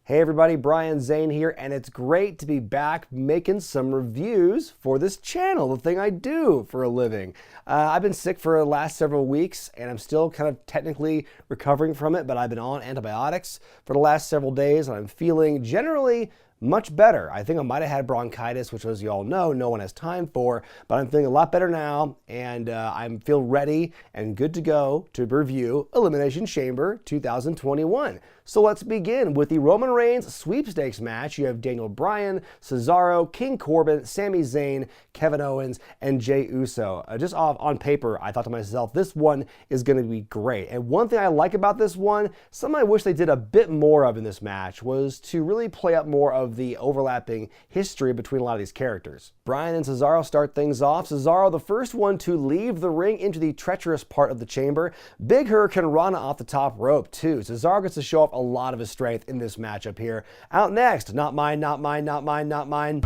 Hey everybody, Bryan Zane here, and it's great to be back making some reviews for this channel, the thing I do for a living. I've been sick for the last several weeks, and I'm still kind of technically recovering from it, but I've been on antibiotics for the last several days, and I'm feeling generally much better. I think I might have had bronchitis, which, as you all know, no one has time for, but I'm feeling a lot better now, and I feel ready and good to go to review Elimination Chamber 2021. So let's begin with the Roman Reigns sweepstakes match. You have Daniel Bryan, Cesaro, King Corbin, Sami Zayn, Kevin Owens, and Jey Uso. Just on paper, I thought to myself, this one is going to be great. And one thing I like about this one, something I wish they did a bit more of in this match, was to really play up more of the overlapping history between a lot of these characters. Bryan and Cesaro start things off. Cesaro, the first one to leave the ring into the treacherous part of the chamber. Big Hurricane Rana off the top rope, too. Cesaro gets to show off a lot of his strength in this matchup here. Out next, not mine, not mine, not mine, not mine.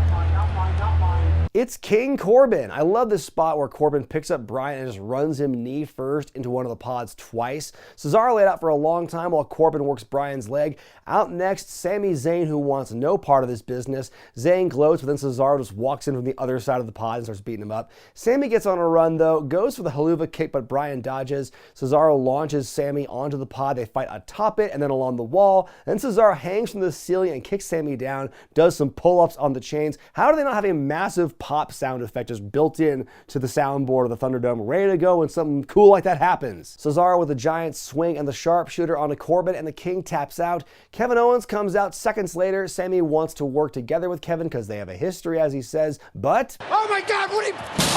It's King Corbin. I love this spot where Corbin picks up Bryan and just runs him knee first into one of the pods twice. Cesaro laid out for a long time while Corbin works Bryan's leg. Out next, Sami Zayn, who wants no part of this business. Zayn gloats, but then Cesaro just walks in from the other side of the pod and starts beating him up. Sami gets on a run though, goes for the haluva kick, but Bryan dodges. Cesaro launches Sami onto the pod. They fight atop it and then along the wall. Then Cesaro hangs from the ceiling and kicks Sami down, does some pull-ups on the chains. How do they not have a massive pop sound effect just built in to the soundboard of the Thunderdome, ready to go when something cool like that happens? Cesaro with a giant swing and the sharpshooter onto Corbin, and the King taps out. Kevin Owens comes out seconds later. Sami wants to work together with Kevin because they have a history, as he says, but oh my god, what are you...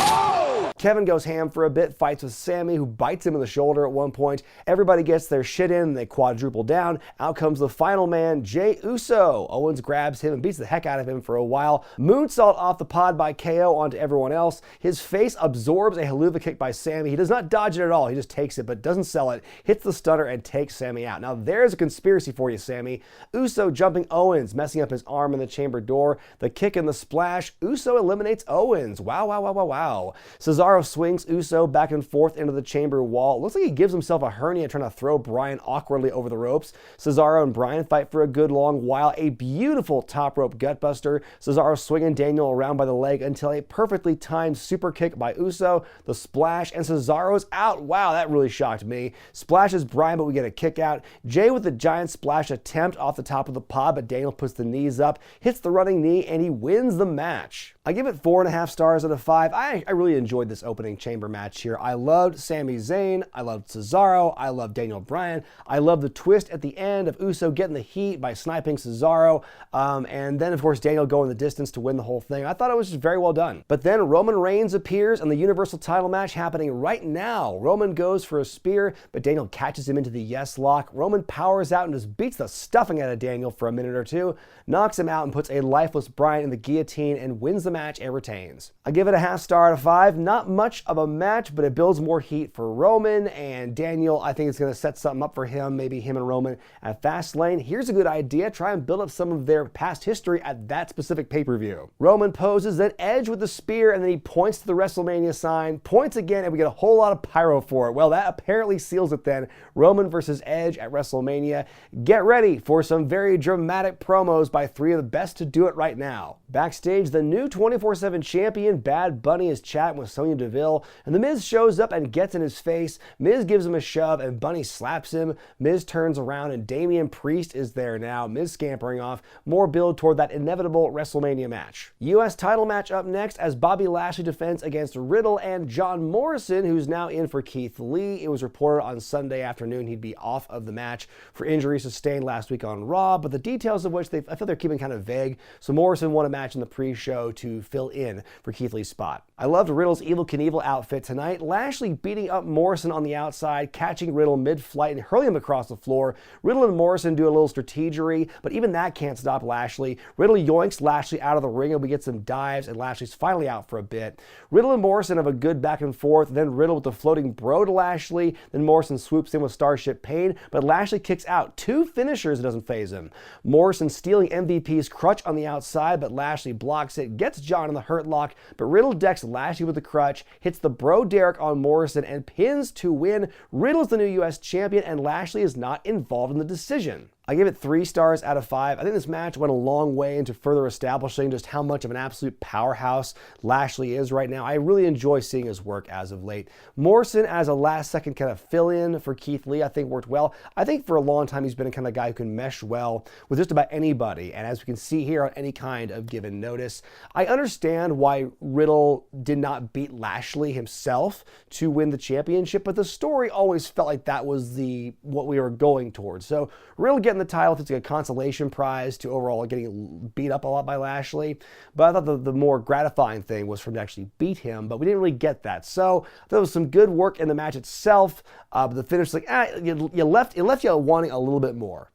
Oh! Kevin goes ham for a bit, fights with Sami, who bites him in the shoulder at one point. Everybody gets their shit in, and they quadruple down. Out comes the final man, Jey Uso. Owens grabs him and beats the heck out of him for a while. Moonsault off the pod by KO onto everyone else. His face absorbs a haluva kick by Sami. He does not dodge it at all. He just takes it, but doesn't sell it. Hits the stunner and takes Sami out. Now there's a conspiracy for you, Sami. Uso jumping Owens, messing up his arm in the chamber door. The kick and the splash. Uso eliminates Owens. Wow, wow, wow, wow, wow. Cesaro swings Uso back and forth into the chamber wall. Looks like he gives himself a hernia trying to throw Bryan awkwardly over the ropes. Cesaro and Bryan fight for a good long while. A beautiful top rope gutbuster. Cesaro swinging Daniel around by the leg until a perfectly timed super kick by Uso, the splash, and Cesaro's out. Wow, that really shocked me. Splashes Bryan, but we get a kick out. Jey with the giant splash attempt off the top of the pod, but Daniel puts the knees up, hits the running knee, and he wins the match. I give it 4.5 stars out of 5. I really enjoyed this opening chamber match here. I loved Sami Zayn. I loved Cesaro. I loved Daniel Bryan. I loved the twist at the end of Uso getting the heat by sniping Cesaro. And then, of course, Daniel going the distance to win the whole thing. I thought it was just very well done. But then Roman Reigns appears in the Universal title match happening right now. Roman goes for a spear, but Daniel catches him into the yes lock. Roman powers out and just beats the stuffing out of Daniel for a minute or two, knocks him out and puts a lifeless Bryan in the guillotine and wins the match and retains. I give it a 0.5 star out of 5. Not much of a match, but it builds more heat for Roman and Daniel. I think it's going to set something up for him, maybe him and Roman at Fastlane. Here's a good idea. Try and build up some of their past history at that specific pay-per-view. Roman poses, then Edge with the spear, and then he points to the WrestleMania sign, points again, and we get a whole lot of pyro for it. Well, that apparently seals it then. Roman versus Edge at WrestleMania. Get ready for some very dramatic promos by 3 of the best to do it right now. Backstage, the new 24/7 champion, Bad Bunny, is chatting with Sonya Deville, and The Miz shows up and gets in his face. Miz gives him a shove, and Bunny slaps him. Miz turns around, and Damian Priest is there now. Miz scampering off. More build toward that inevitable WrestleMania match. U.S. title match up next as Bobby Lashley defends against Riddle and John Morrison, who's now in for Keith Lee. It was reported on Sunday afternoon he'd be off of the match for injuries sustained last week on Raw, but the details of which I feel they're keeping kind of vague. So Morrison won a match in the pre-show to fill in for Keith Lee's spot. I loved Riddle's Evel Knievel outfit tonight. Lashley beating up Morrison on the outside, catching Riddle mid-flight and hurling him across the floor. Riddle and Morrison do a little strategery, but even that can't stop Lashley. Riddle yoinks Lashley out of the ring, and we get some dives, and Lashley's finally out for a bit. Riddle and Morrison have a good back and forth, then Riddle with the floating bro to Lashley, then Morrison swoops in with Starship Pain, but Lashley kicks out. 2 finishers, it doesn't faze him. Morrison stealing MVP's crutch on the outside, but Lashley blocks it, gets John in the hurt lock, but Riddle decks Lashley with the crutch, hits the bro Derek on Morrison, and pins to win. Riddle's the new U.S. champion, and Lashley is not involved in the decision. I give it 3 stars out of 5. I think this match went a long way into further establishing just how much of an absolute powerhouse Lashley is right now. I really enjoy seeing his work as of late. Morrison as a last-second kind of fill-in for Keith Lee, I think worked well. I think for a long time he's been a kind of guy who can mesh well with just about anybody, and as we can see here on any kind of given notice. I understand why Riddle did not beat Lashley himself to win the championship, but the story always felt like that was what we were going towards. So Riddle getting the title, if it's a consolation prize to overall getting beat up a lot by Lashley. But I thought the more gratifying thing was for him to actually beat him, but we didn't really get that. So there was some good work in the match itself. But the finish, it left you wanting a little bit more.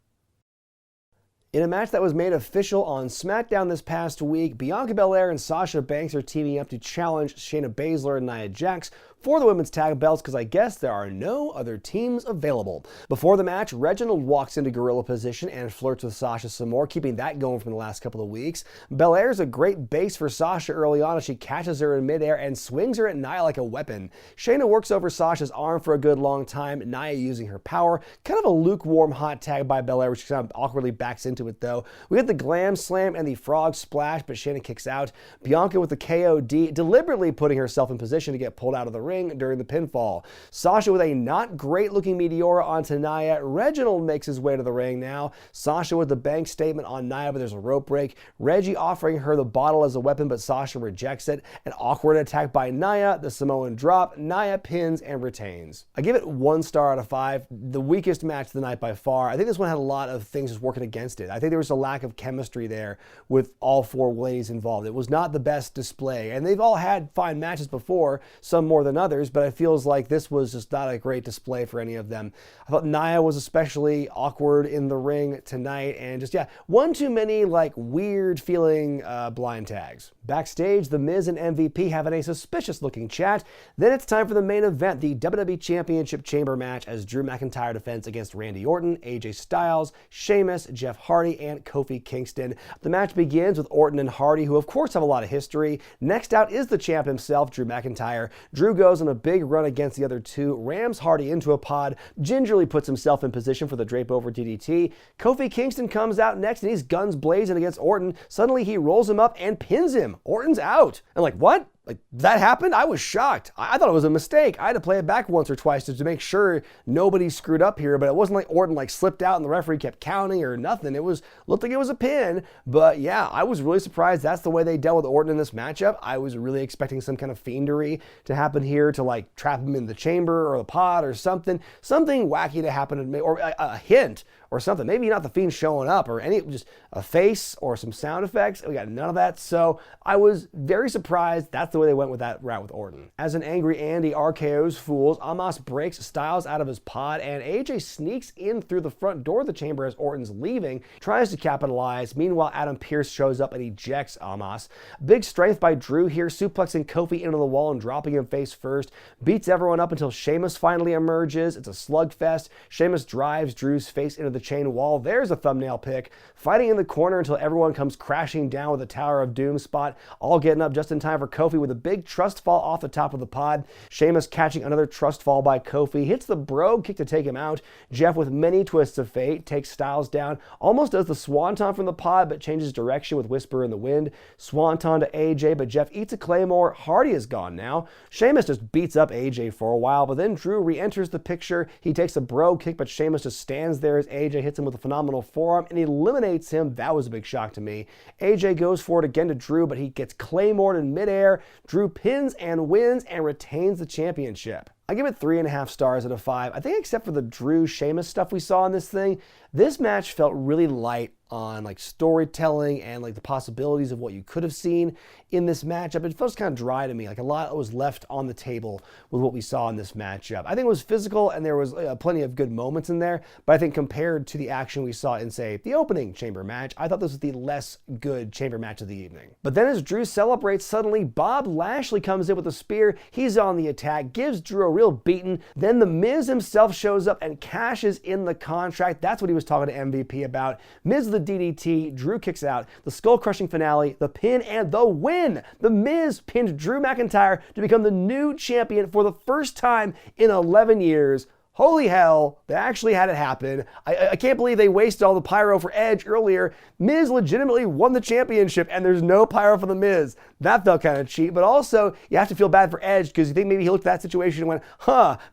In a match that was made official on Smackdown this past week, Bianca Belair and Sasha Banks are teaming up to challenge Shayna Baszler and Nia Jax for the women's tag belts, because I guess there are no other teams available. Before the match, Reginald walks into gorilla position and flirts with Sasha some more, keeping that going from the last couple of weeks. Belair's a great base for Sasha early on as she catches her in midair and swings her at Nia like a weapon. Shayna works over Sasha's arm for a good long time, Nia using her power. Kind of a lukewarm hot tag by Belair, which kind of awkwardly backs into it though. We get the glam slam and the frog splash, but Shayna kicks out. Bianca with the KOD, deliberately putting herself in position to get pulled out of the ring during the pinfall. Sasha with a not great looking Meteora onto Nia. Reginald makes his way to the ring now. Sasha with the bank statement on Nia, but there's a rope break. Reggie offering her the bottle as a weapon, but Sasha rejects it. An awkward attack by Nia, the Samoan drop. Nia pins and retains. I give it 1 star out of 5. The weakest match of the night by far. I think this one had a lot of things just working against it. I think there was a lack of chemistry there with all 4 ladies involved. It was not the best display, and they've all had fine matches before, some more than others, but it feels like this was just not a great display for any of them. I thought Nia was especially awkward in the ring tonight, and just, one too many weird feeling blind tags. Backstage, The Miz and MVP having a suspicious looking chat. Then it's time for the main event, the WWE Championship Chamber match, as Drew McIntyre defends against Randy Orton, AJ Styles, Sheamus, Jeff Hardy, and Kofi Kingston. The match begins with Orton and Hardy, who of course have a lot of history. Next out is the champ himself, Drew McIntyre. Drew goes on a big run against the other two, rams Hardy into a pod, gingerly puts himself in position for the drape over DDT. Kofi Kingston comes out next and he's guns blazing against Orton. Suddenly he rolls him up and pins him. Orton's out. And what? That happened? I was shocked. I thought it was a mistake. I had to play it back once or twice to make sure nobody screwed up here, but it wasn't like Orton slipped out and the referee kept counting or nothing. Looked like it was a pin, but yeah, I was really surprised that's the way they dealt with Orton in this matchup. I was really expecting some kind of fiendery to happen here to trap him in the chamber or the pod or something wacky to happen to me, or a hint or something. Maybe not the Fiend showing up or just a face or some sound effects. We got none of that. So I was very surprised that's the way they went with that route with Orton. As an angry Andy RKO's fools, Omos breaks Styles out of his pod and AJ sneaks in through the front door of the chamber as Orton's leaving, tries to capitalize. Meanwhile, Adam Pearce shows up and ejects Omos. Big strength by Drew here, suplexing Kofi into the wall and dropping him face first. Beats everyone up until Sheamus finally emerges. It's a slugfest. Sheamus drives Drew's face into the chain wall. There's a thumbnail pic. Fighting in the corner until everyone comes crashing down with a Tower of Doom spot. All getting up just in time for Kofi with a big trust fall off the top of the pod. Sheamus catching another trust fall by Kofi. Hits the brogue kick to take him out. Jeff with many twists of fate takes Styles down. Almost does the swanton from the pod but changes direction with Whisper in the Wind. Swanton to AJ, but Jeff eats a Claymore. Hardy is gone now. Sheamus just beats up AJ for a while, but then Drew re-enters the picture. He takes a brogue kick, but Sheamus just stands there as AJ hits him with a phenomenal forearm and eliminates him. That was a big shock to me. AJ goes for it again to Drew, but he gets Claymored in midair. Drew pins and wins and retains the championship. I give it 3.5 stars out of 5. I think except for the Drew Sheamus stuff we saw in this thing, this match felt really light on storytelling and the possibilities of what you could have seen in this matchup. It felt kind of dry to me. A lot was left on the table with what we saw in this matchup. I think it was physical and there was plenty of good moments in there, but I think compared to the action we saw in, say, the opening chamber match, I thought this was the less good chamber match of the evening. But then as Drew celebrates, suddenly Bob Lashley comes in with a spear. He's on the attack, gives Drew a real beating. Then The Miz himself shows up and cashes in the contract. That's what he was talking to MVP about. Miz the DDT, Drew kicks out, the skull-crushing finale, the pin, and the win! The Miz pinned Drew McIntyre to become the new champion for the first time in 11 years. Holy hell, they actually had it happen. I can't believe they wasted all the pyro for Edge earlier. Miz legitimately won the championship and there's no pyro for the Miz. That felt kind of cheap, but also you have to feel bad for Edge because you think maybe he looked at that situation and went,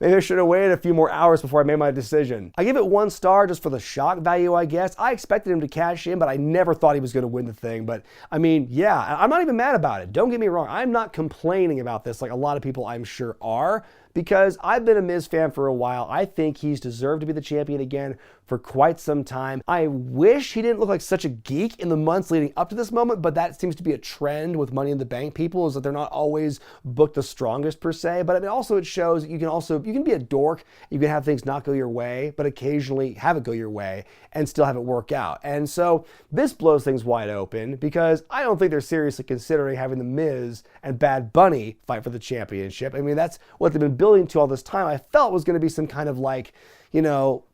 maybe I should have waited a few more hours before I made my decision. I give it 1 star just for the shock value, I guess. I expected him to cash in, but I never thought he was going to win the thing. But I mean, yeah, I'm not even mad about it. Don't get me wrong. I'm not complaining about this like a lot of people I'm sure are, because I've been a Miz fan for a while. I think he's deserved to be the champion again for quite some time. I wish he didn't look like such a geek in the months leading up to this moment, but that seems to be a trend with Money in the Bank people, is that they're not always booked the strongest per se. But I mean, also it shows you can be a dork, you can have things not go your way, but occasionally have it go your way and still have it work out. And so this blows things wide open because I don't think they're seriously considering having The Miz and Bad Bunny fight for the championship. I mean, that's what they've been building to all this time. I felt was going to be some kind of like,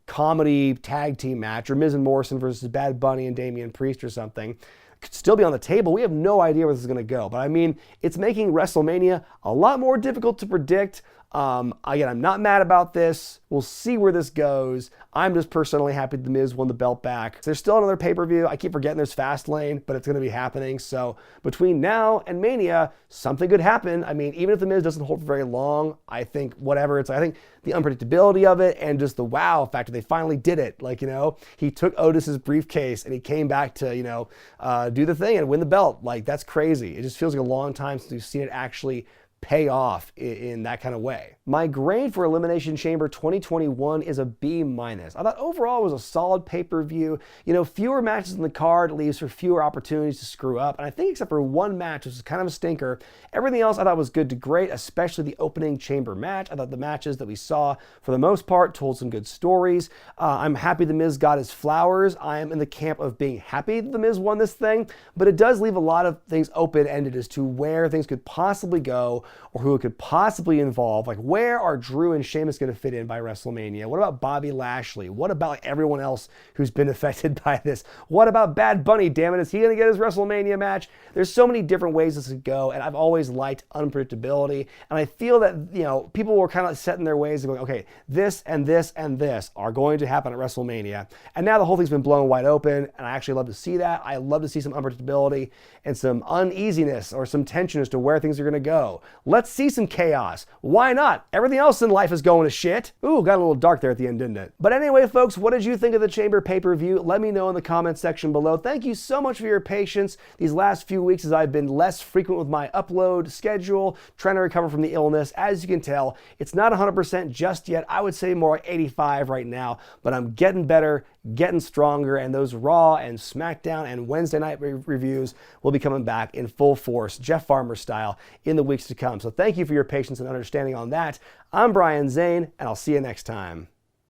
comedy tag team match, or Miz and Morrison versus Bad Bunny and Damian Priest or something. Could still be on the table. We have no idea where this is going to go. But I mean, it's making WrestleMania a lot more difficult to predict. Again, I'm not mad about this. We'll see where this goes. I'm just personally happy The Miz won the belt back. There's still another pay-per-view. I keep forgetting there's Fastlane, but it's going to be happening. So between now and Mania, something could happen. I mean, even if The Miz doesn't hold for very long, I think I think the unpredictability of it and just the wow factor, they finally did it. He took Otis's briefcase and he came back to, do the thing and win the belt. That's crazy. It just feels like a long time since we've seen it actually pay off in that kind of way. My grade for Elimination Chamber 2021 is a B-. I thought overall it was a solid pay-per-view. Fewer matches in the card leaves for fewer opportunities to screw up. And I think except for one match, which was kind of a stinker, everything else I thought was good to great, especially the opening Chamber match. I thought the matches that we saw, for the most part, told some good stories. I'm happy The Miz got his flowers. I am in the camp of being happy that The Miz won this thing, but it does leave a lot of things open-ended as to where things could possibly go or who it could possibly involve. Where are Drew and Sheamus going to fit in by WrestleMania? What about Bobby Lashley? What about everyone else who's been affected by this? What about Bad Bunny? Damn it, is he going to get his WrestleMania match? There's so many different ways this could go, and I've always liked unpredictability. And I feel that, people were kind of set in their ways of going, okay, this and this and this are going to happen at WrestleMania. And now the whole thing's been blown wide open, and I actually love to see that. I love to see some unpredictability and some uneasiness or some tension as to where things are going to go. Let's see some chaos. Why not? Everything else in life is going to shit. Ooh, got a little dark there at the end, didn't it? But anyway, folks, what did you think of the Chamber pay-per-view? Let me know in the comments section below. Thank you so much for your patience these last few weeks as I've been less frequent with my upload schedule, trying to recover from the illness. As you can tell, it's not 100% just yet. I would say more like 85 right now, but I'm getting better, getting stronger, and those Raw and Smackdown and Wednesday night reviews will be coming back in full force, Jeff Farmer style, in the weeks to come. So thank you for your patience and understanding on that. I'm Bryan Zane, and I'll see you next time.